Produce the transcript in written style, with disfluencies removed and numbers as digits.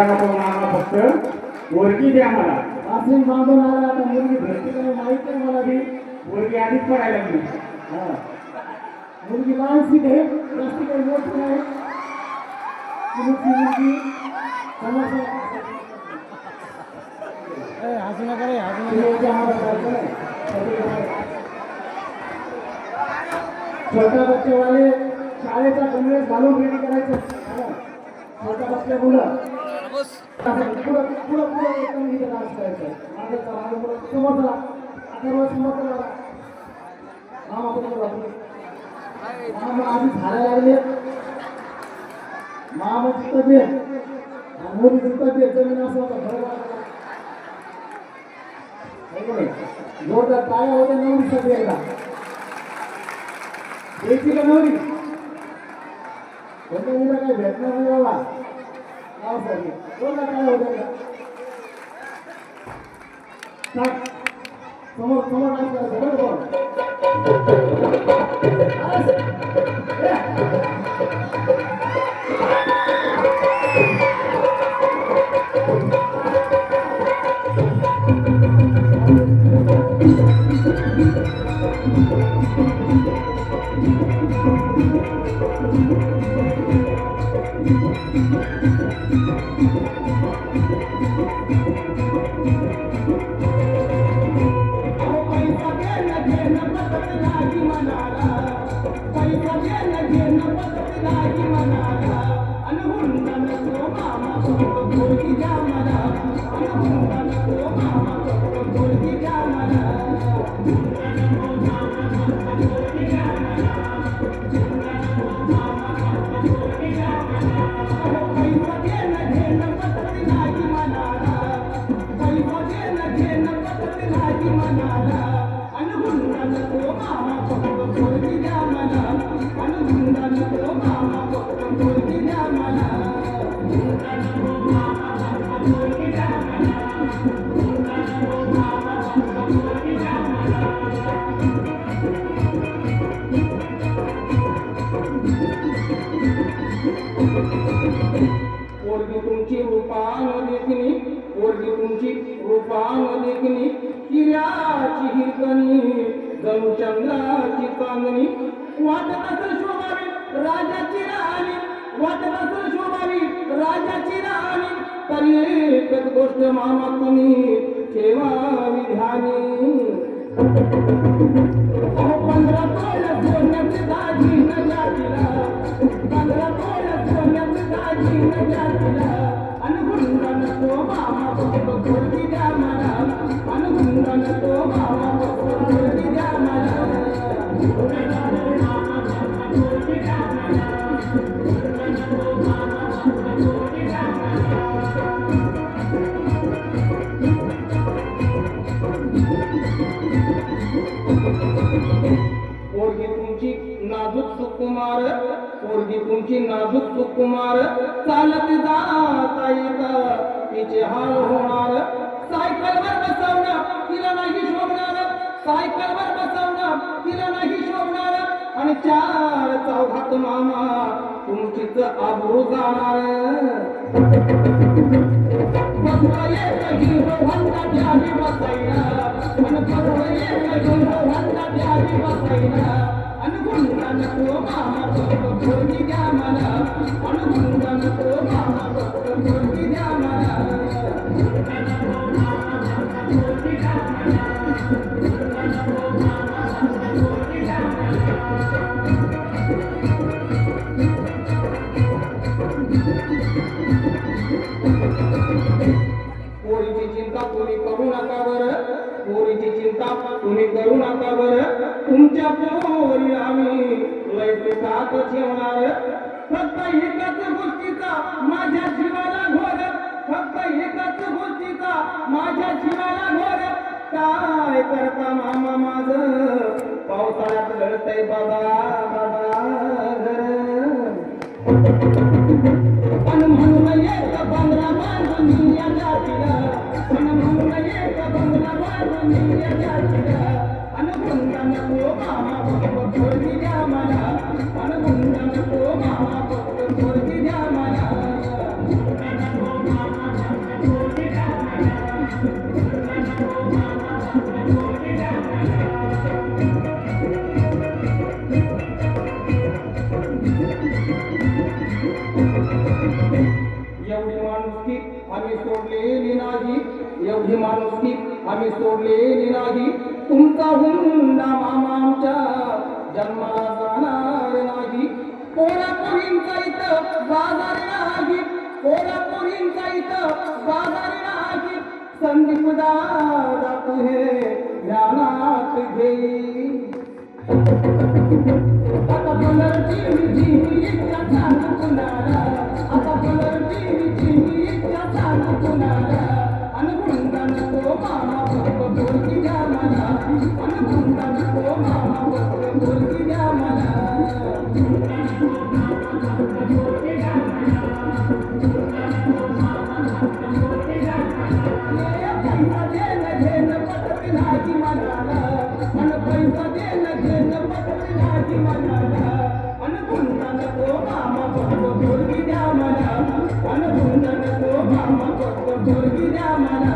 नको मामा फक्त पोरगी द्या मला. असे मागून आला आता मुलगी भेटली नाही माहिती आहे मला ती पोरगी आधीच पडायला लागली. मुलगी मानसिक आहे जास्ती काही मोठी नाही मुलगी हसू नका रे छोट्या बच्चेवाले शाळेचा कन्वेस घालून रेडी करायचं छोट्या बच्चे मुलं पुढं पुढं पुढं एकदम इथे डान्स करायचं समोर चला आता समोर चला मामा आधी झाडा लागले मामाची तब्येत मोदीची तब्येत जमीन असं होतं जोरदार टाळ्या होत्या नवरीसाठी एकदा यायची का नवरी कोणत्या मुला काय भेटणार नाही बाबा गावासाठी जोरदार टाळ्या होत्या समोर समोर डान्स करायचं चंद्राची चांदणी वाटत असेल शोभावी राजाची राणी वाटत असेल शोभावी राजाची राणी तरी एकच गोष्ट मामा तुम्ही ठेवावी ध्यानी 15 तोळ सोन्याची दाजी न जातीला 15 तोळ सोन्याची दाजी न जातीला अनुगुंडा नको मामा फक्त पोरगी द्या मला अनुगुंडा नको मामा फक्त पोरगी द्या मला पोरगी तुमची नाजूक सुकुमार पोरगी तुमची नाजूक सुकुमार चालत जाता येता तिचे हाल होणार सायकलवर बसवणं तिला नाही शोभणार सायकलवर बसवणं तिला नाही शोभणार आणि 4 चौघात मामा तुमचीच आबरू जाणार हिरो होंडा द्यावी बसायला हिरो होंडा द्यावी बसायला अनुगुंडा नको मामा फक्त पोरगी द्या मला अनुगुंडा नको मामा फक्त पोरगी द्या मला पोरीची चिंता तुम्ही करू नका बरं पोरीची चिंता तुम्ही करू नका बरं तुमच्या पोरी आम्ही लय सुखात ठेवणार फक्त एकाच गोष्टीचा माझ्या जीवाला घोर फक्त एकाच गोष्टीचा माझ्या जीवाला घोर काय करता मामा माझं पावसाळ्यात गळतय बाबा बाबा घर पण म्हणून एक बंगला बांधून या जातीला पण म्हणून एक बंगला बांधून या जातीला अनुगुंडा नको मामा फक्त पोरगी द्या मला अनुगुंडा नको मामा फक्त पोरगी एवढी माणुसकी आम्ही सोडलेली नाही, एवढी माणुसकी आम्ही सोडलेली नाही. तुमचा हुंडा मामा आमच्या जन्माला जाणार नाही. कोल्हापुरींचा इथं बाजार नाही, कोल्हापुरींचा इथं बाजार नाही. संदीप दादा तुहे ध्यानात घेई. आता पलटची इच्छा सांगू कुणाला, आता पलटची इच्छा सांगू कुणाला. अनुगुंडा नको मामा फक्त बोलकी द्या मला, अनुगुंडा नको मामा फक्त बोलकी द्या मला. पैसा देणं घेणं पटत नाही मनाला, अन पैसा देणं घेणं पटत नाही मनाला. अनुगुंडा नको मामा फक्त बोलकी द्या मला, अनुगुंडा नको मामा फक्त बोलकी द्या मला.